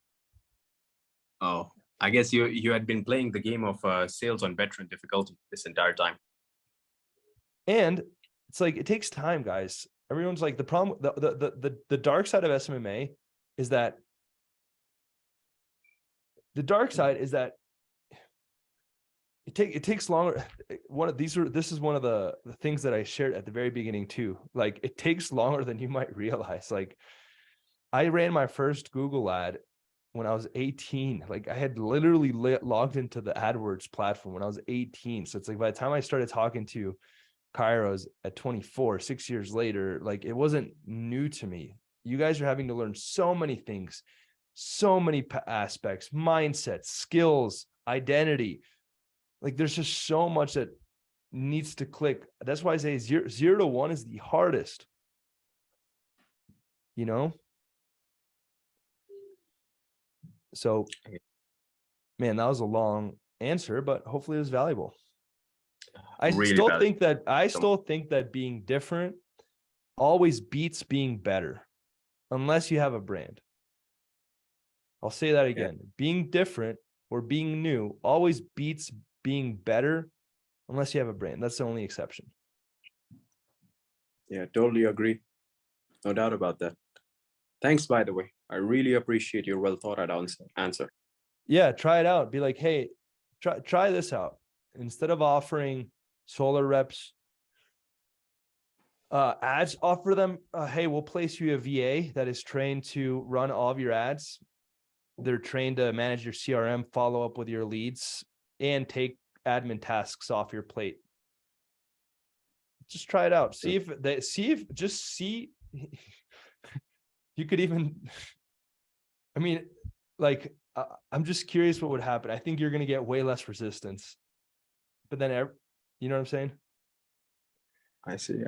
Oh, I guess you had been playing the game of sales on veteran difficulty this entire time. And it's like, it takes time, guys. Everyone's like, the problem, the dark side of SMMA is that it takes longer. This is one of the things that I shared at the very beginning too. Like, it takes longer than you might realize. Like, I ran my first Google ad when I was 18. Like, I had literally logged into the AdWords platform when I was 18. So it's like, by the time I started talking to chiros at 24, 6 years later, like, it wasn't new to me. You guys are having to learn so many things, so many aspects, mindset, skills, identity. Like, there's just so much that needs to click. That's why I say 0 to 1 is the hardest, you know? So, man, that was a long answer, but hopefully it was valuable. I still think that being different always beats being better, unless you have a brand. I'll say that again. Yeah. Being different or being new always beats being better, unless you have a brand. That's the only exception. Yeah, totally agree. No doubt about that. Thanks, by the way. I really appreciate your well thought out answer. Yeah, try it out. Be like, hey, try this out. Instead of offering solar reps ads, offer them, hey, we'll place you a VA that is trained to run all of your ads. They're trained to manage your CRM, follow up with your leads, and take admin tasks off your plate. Just try it out. See you could even, I mean, like, I'm just curious what would happen. I think you're going to get way less resistance, but then, you know what I'm saying? I see.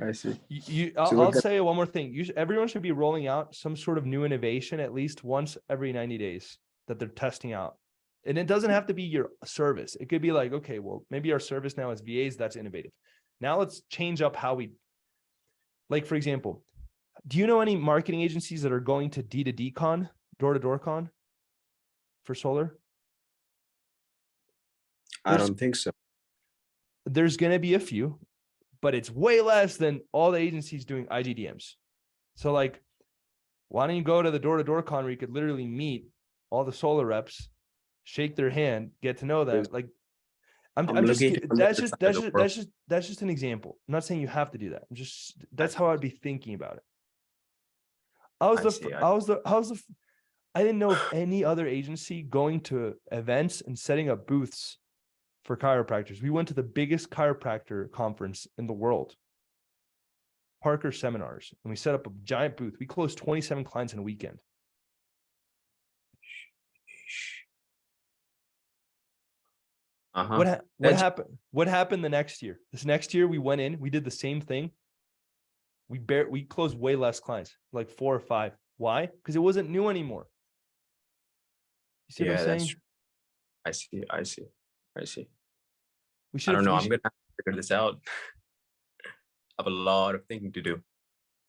I'll say one more thing. Everyone should be rolling out some sort of new innovation at least once every 90 days that they're testing out. And it doesn't have to be your service. It could be like, okay, well, maybe our service now is VAs. That's innovative. Now let's change up how we, like, for example, do you know any marketing agencies that are going to D2D con, door-to-door con for solar? I don't think so. There's going to be a few, but it's way less than all the agencies doing IGDMs. So, like, why don't you go to the door-to-door con where you could literally meet all the solar reps, shake their hand, get to know them. Like, that's just an example. I'm not saying you have to do that. That's how I'd be thinking about it. I didn't know of any other agency going to events and setting up booths for chiropractors. We went to the biggest chiropractor conference in the world, Parker Seminars, and we set up a giant booth. We closed 27 clients in a weekend. What happened? What happened the next year? This next year we went in, we did the same thing. We closed way less clients, like 4 or 5. Why? Because it wasn't new anymore. You see what I'm saying? I see. I don't know. I'm gonna have to figure this out. I have a lot of thinking to do.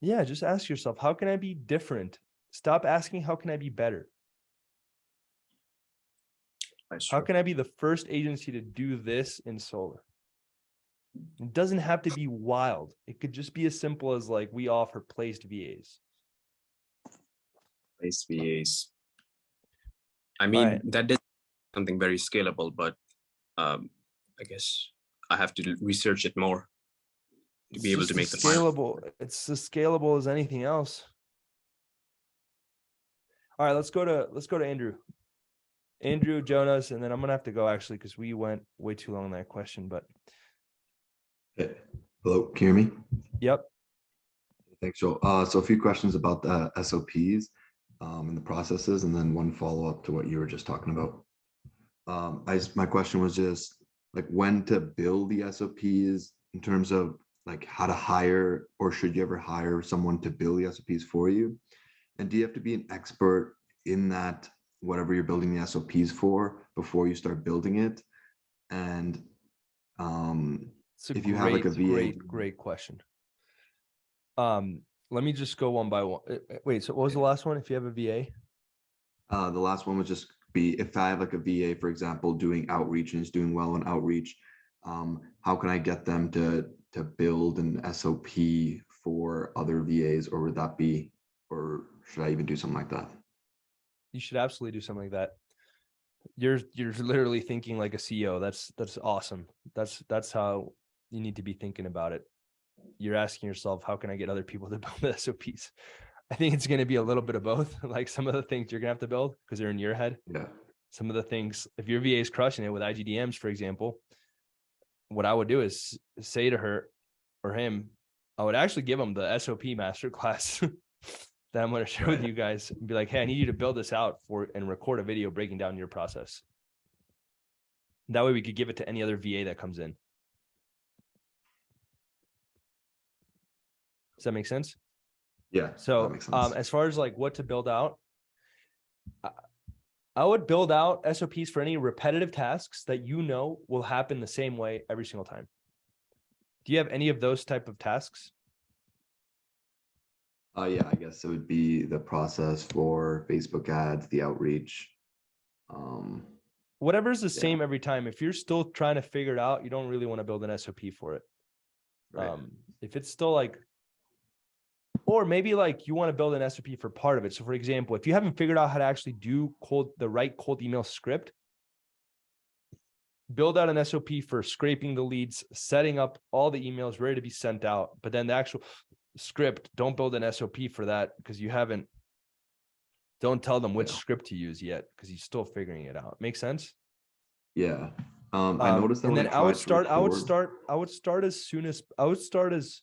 Yeah, just ask yourself, how can I be different? Stop asking, how can I be better? That's How true. can I be the first agency to do this in solar? It doesn't have to be wild. It could just be as simple as like we offer placed VAs. Placed VAs. I All mean, right. that is something very scalable, but I guess I have to research it more to be able to make the final. Scalable. It's as scalable as anything else. All right, let's go to Andrew. Andrew, Jonas, and then I'm gonna have to go actually because we went way too long on that question. But Hey, hello, can you hear me? yep. Thanks, Joel. So a few questions about the SOPs and the processes, and then one follow-up to what you were just talking about. My question was just like when to build the SOPs in terms of like how to hire, or should you ever hire someone to build the SOPs for you? And do you have to be an expert in that, whatever you're building the SOPs for, before you start building it? And if you have like a VA, great question. Let me just go one by one. Wait, so what was the last one? If you have a VA? the last one would just be if I have like a VA, for example, doing outreach and is doing well in outreach, how can I get them to build an SOP for other VAs, or would that be, or should I even do something like that? You should absolutely do something like that. You're literally thinking like a CEO. That's awesome. That's how you need to be thinking about it. You're asking yourself, how can I get other people to build the SOPs? I think it's going to be a little bit of both. Like some of the things you're going to have to build because they're in your head. Yeah. Some of the things, if your VA is crushing it with IGDMs, for example, what I would do is say to her or him, I would actually give them the SOP masterclass that I'm going to share with you guys and be like, hey, I need you to build this out and record a video breaking down your process. That way we could give it to any other VA that comes in. Does that make sense? Yeah. So that makes sense. as far as like what to build out, I would build out SOPs for any repetitive tasks that you know will happen the same way every single time. Do you have any of those type of tasks? Yeah, I guess it would be the process for Facebook ads, the outreach. Whatever's the same every time. If you're still trying to figure it out, you don't really want to build an SOP for it. Right. If it's still like, or maybe like you want to build an SOP for part of it. So for example, if you haven't figured out how to actually do the right cold email script, build out an SOP for scraping the leads, setting up all the emails ready to be sent out. But then the actual script, don't build an SOP for that because don't tell them which script to use yet because you're still figuring it out. Make sense? Yeah. I noticed that and when then I would start as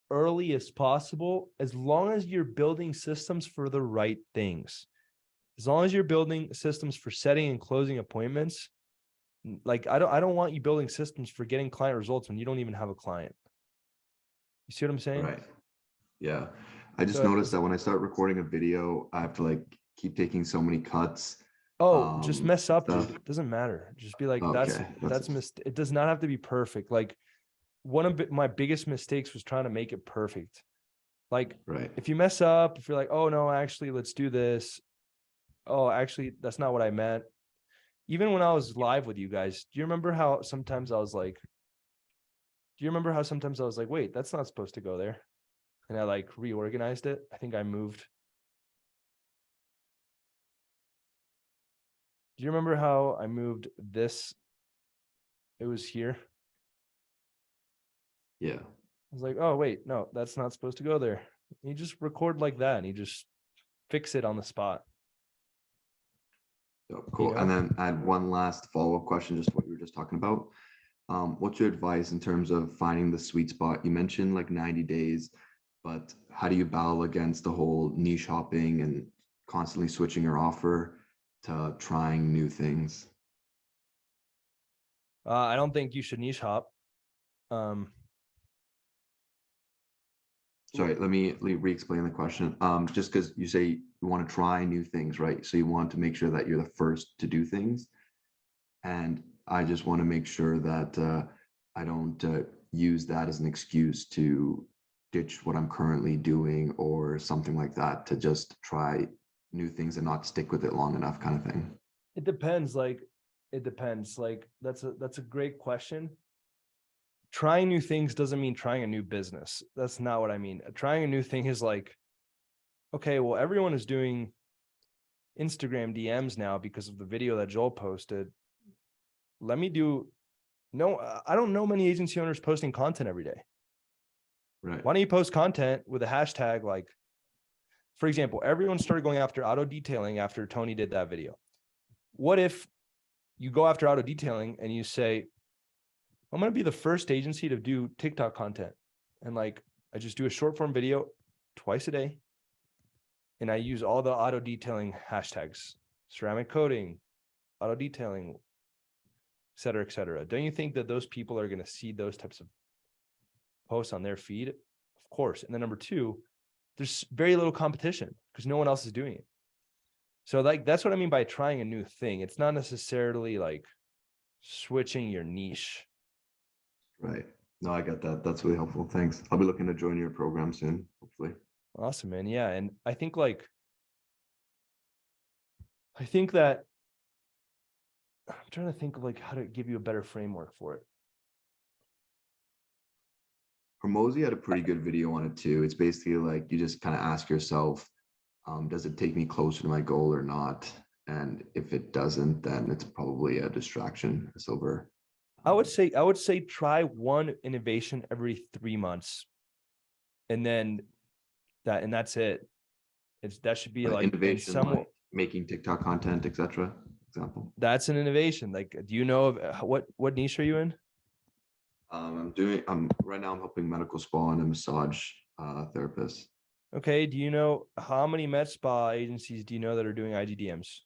early as possible, as long as you're building systems for the right things. As long as you're building systems for setting and closing appointments, like I don't want you building systems for getting client results when you don't even have a client. You see what I'm saying? Right. Yeah. I just noticed that when I start recording a video, I have to like keep taking so many cuts. Just mess up, dude. It doesn't matter. Just be like, okay, it does not have to be perfect. Like one of my biggest mistakes was trying to make it perfect. Like if you mess up, if you're like, oh no, actually, let's do this. Oh, actually, that's not what I meant. Even when I was live with you guys, do you remember how sometimes I was like, wait, that's not supposed to go there? And I like reorganized it. I think I moved. Do you remember how I moved this? It was here. Yeah. I was like, oh, wait, no, that's not supposed to go there. You just record like that and you just fix it on the spot. Oh, cool. You know? And then I had one last follow-up question, just what you were just talking about. What's your advice in terms of finding the sweet spot? You mentioned like 90 days, but how do you battle against the whole niche hopping and constantly switching your offer to trying new things? I don't think you should niche hop. Sorry, let me re-explain the question. Just because you say you want to try new things, right? So you want to make sure that you're the first to do things. And I just want to make sure that I don't use that as an excuse to ditch what I'm currently doing or something like that to just try new things and not stick with it long enough, kind of thing? It depends. Like, it depends. Like, that's a great question. Trying new things doesn't mean trying a new business. That's not what I mean. Trying a new thing is like, okay, well, everyone is doing Instagram DMs now because of the video that Joel posted. Let me do, no, I don't know many agency owners posting content every day. Right. Why don't you post content with a hashtag? Like, for example, everyone started going after auto detailing after Tony did that video. What if you go after auto detailing and you say, I'm going to be the first agency to do TikTok content. And like, I just do a short form video twice a day. And I use all the auto detailing hashtags, ceramic coating, auto detailing, et cetera, et cetera. Don't you think that those people are going to see those types of posts on their feed? Of course. And then number two, there's very little competition because no one else is doing it. So like, that's what I mean by trying a new thing. It's not necessarily like switching your niche. Right. No, I get that. That's really helpful. Thanks. I'll be looking to join your program soon, hopefully. Awesome, man. Yeah. And I think that I'm trying to think of like how to give you a better framework for it. Hormozy had a pretty good video on it too. It's basically like you just kind of ask yourself, does it take me closer to my goal or not? And if it doesn't, then it's probably a distraction. It's over. I would say try one innovation every 3 months. And then that's it. That should be like innovation, like making TikTok content, etc. Example. That's an innovation. Like, do you know of what niche are you in? Right now I'm helping medical spa and a massage therapist. Okay. Do you know how many med spa agencies do you know that are doing IGDMs?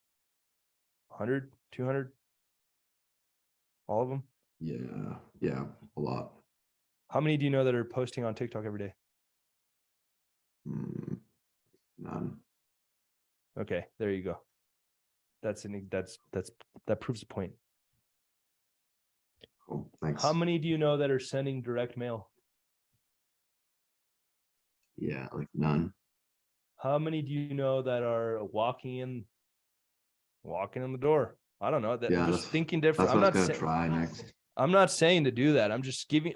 100, 200? All of them? Yeah, a lot. How many do you know that are posting on TikTok every day? None. Okay, there you go. That proves the point. Cool. Thanks. How many do you know that are sending direct mail? Yeah, like none. How many do you know that are walking in the door? I don't know. I'm just thinking different. That's what I was gonna try next. I'm not saying to do that. I'm just giving.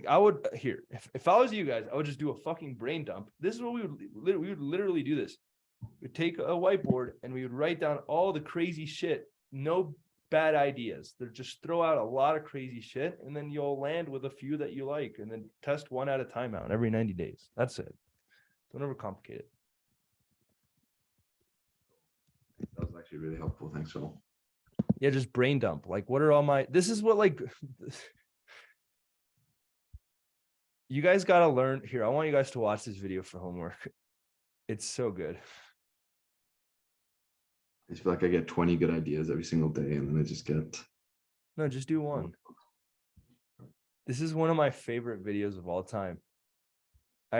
I would here if I was you guys, I would just do a fucking brain dump. This is what we would literally do. This. We'd take a whiteboard and we would write down all the crazy shit. No bad ideas. They're just throw out a lot of crazy shit, and then you'll land with a few that you like, and then test one at a time out every 90 days. That's it. Don't overcomplicate it. That was actually really helpful. Thanks, Joel. Yeah, just brain dump. Like, what are all my? This is what like. You guys got to learn here. I want you guys to watch this video for homework. It's so good. I just feel like I get 20 good ideas every single day, and then I just get. No, just do one. This is one of my favorite videos of all time. I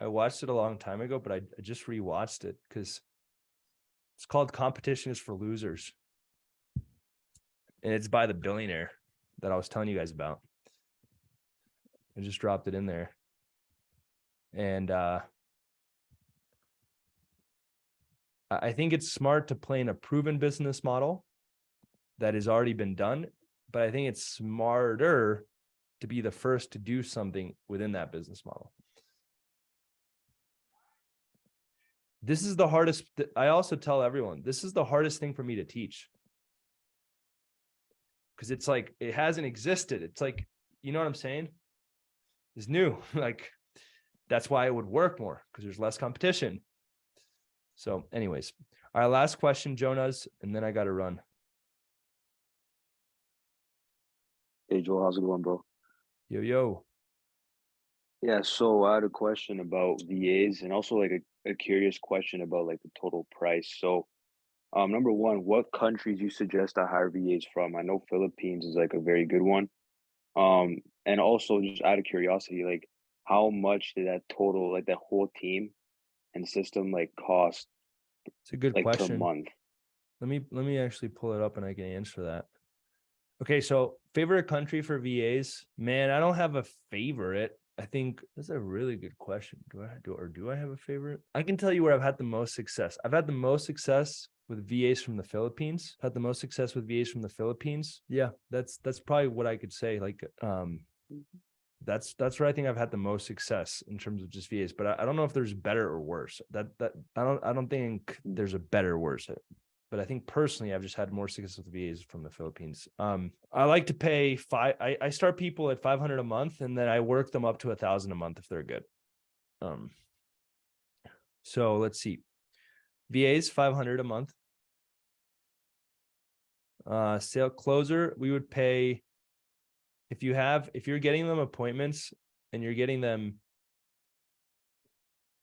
watched it a long time ago, but I just rewatched it because it's called Competition is for Losers. And it's by the billionaire that I was telling you guys about. I just dropped it in there. And I think it's smart to play in a proven business model that has already been done, but I think it's smarter to be the first to do something within that business model. This is the hardest. I also tell everyone, this is the hardest thing for me to teach. Because it's like, it hasn't existed. It's like, you know what I'm saying? It's new. Like, that's why it would work more, because there's less competition. So anyways, all right, last question, Jonas, and then I got to run. Hey, Joel, how's it going, bro? Yo. Yeah, so I had a question about VAs and also like a curious question about like the total price. So, number one, what countries you suggest I hire VAs from? I know Philippines is like a very good one. And also just out of curiosity, like how much did that total, like that whole team and system like cost? It's a good like question. Per month. Let me actually pull it up and I can answer that. Okay, so favorite country for VAs, man, I don't have a favorite. I think that's a really good question. Do I have a favorite? I can tell you where I've had the most success. I've had the most success with VAs from the Philippines. Had the most success with VAs from the Philippines. Yeah, that's probably what I could say. Like, that's where I think I've had the most success in terms of just VAs. But I don't know if there's better or worse. I don't think there's a better or worse. But I think personally, I've just had more success with VAs from the Philippines. I like to pay I start people at 500 a month, and then I work them up to 1,000 a month if they're good. So let's see. VAs 500 a month. Sale closer, we would pay if you're getting them appointments and you're getting them.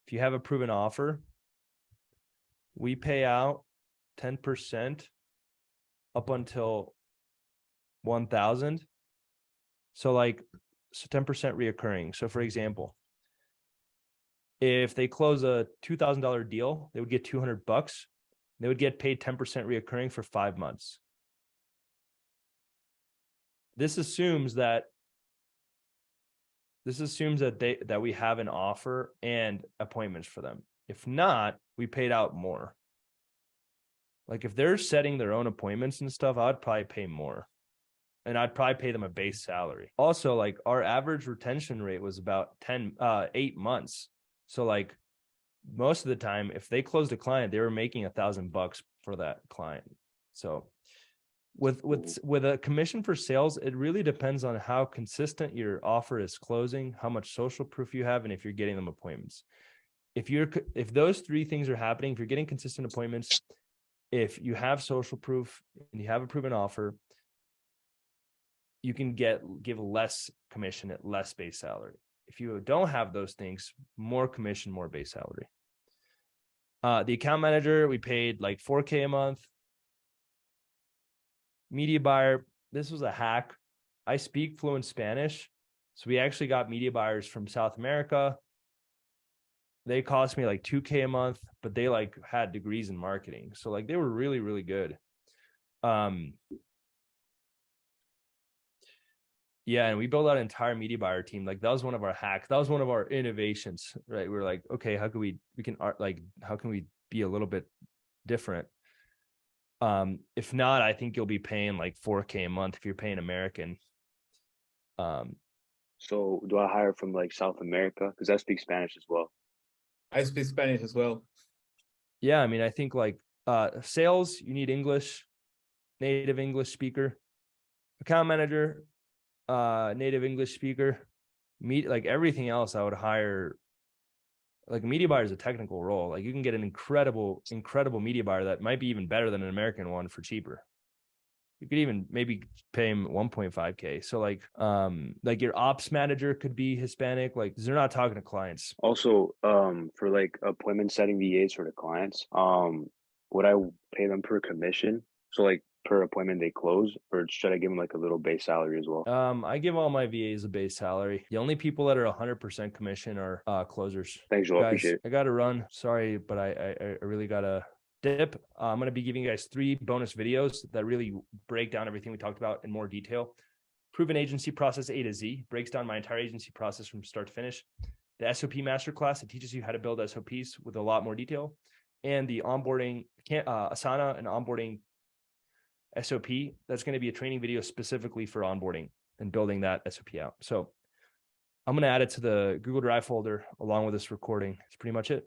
If you have a proven offer, we pay out 10% up until 1,000. So 10% reoccurring. So for example, if they close a $2,000 deal, they would get $200. They would get paid 10% reoccurring for 5 months. This assumes that we have an offer and appointments for them. If not, we paid out more. Like if they're setting their own appointments and stuff, I'd probably pay more. And I'd probably pay them a base salary. Also, like our average retention rate was about 8 months. So like most of the time, if they closed a client, they were making $1,000 for that client. So with a commission for sales, it really depends on how consistent your offer is closing, how much social proof you have, and if you're getting them appointments. If those 3 things are happening, if you're getting consistent appointments, if you have social proof and you have a proven offer, you can give less commission at less base salary. If you don't have those things, more commission, more base salary. The account manager, we paid like $4,000 a month. Media buyer, this was a hack. I speak fluent Spanish, so we actually got media buyers from South America. They cost me like $2,000 a month, but they like had degrees in marketing, so like they were really, really good. Yeah, and we built out an entire media buyer team. Like that was one of our hacks. That was one of our innovations, right? We were like, okay, how can we be a little bit different? If not, I think you'll be paying like $4,000 a month if you're paying American. So do I hire from like South America? Because I speak Spanish as well. I speak Spanish as well. Yeah, I mean, I think like sales, you need English, native English speaker. Account manager, native English speaker. Like everything else, I would hire. Like a media buyer is a technical role. Like you can get an incredible media buyer that might be even better than an American one for cheaper. You could even maybe pay him $1.5K. So like your ops manager could be Hispanic. Like they're not talking to clients. Also, for like appointment setting VAs for the clients, would I pay them per commission? So like per appointment they close, or should I give them like a little base salary as well? I give all my VAs a base salary. The only people that are 100% commission are closers. Thanks, Joel. I appreciate it. I gotta run. Sorry, but I really gotta dip. I'm gonna be giving you guys 3 bonus videos that really break down everything we talked about in more detail. Proven agency process A to Z breaks down my entire agency process from start to finish. The SOP masterclass, it teaches you how to build SOPs with a lot more detail, and the onboarding Asana and onboarding SOP, that's going to be a training video specifically for onboarding and building that SOP out. So I'm going to add it to the Google Drive folder along with this recording. That's pretty much it.